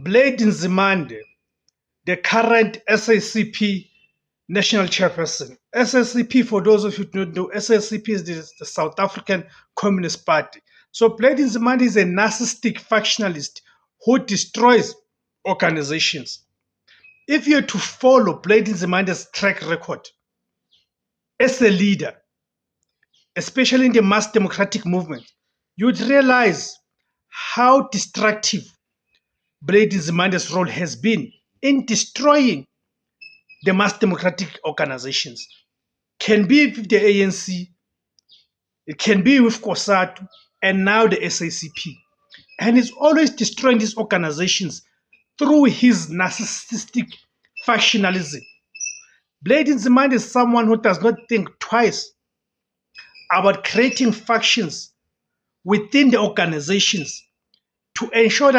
Blade Nzimande, the current SACP national chairperson. SACP, for those of you who don't know, SACP is the South African Communist Party. So Blade Nzimande is a narcissistic factionalist who destroys organizations. If you're to follow Blade Nzimande's track record as a leader, especially in the mass democratic movement, you'd realize how destructive Blade Nzimande's role has been in destroying the mass democratic organizations. Can be with the ANC, it can be with COSATU, and now the SACP. And he's always destroying these organizations through his narcissistic factionalism. Blade Nzimande is someone who does not think twice about creating factions within the organizations to ensure that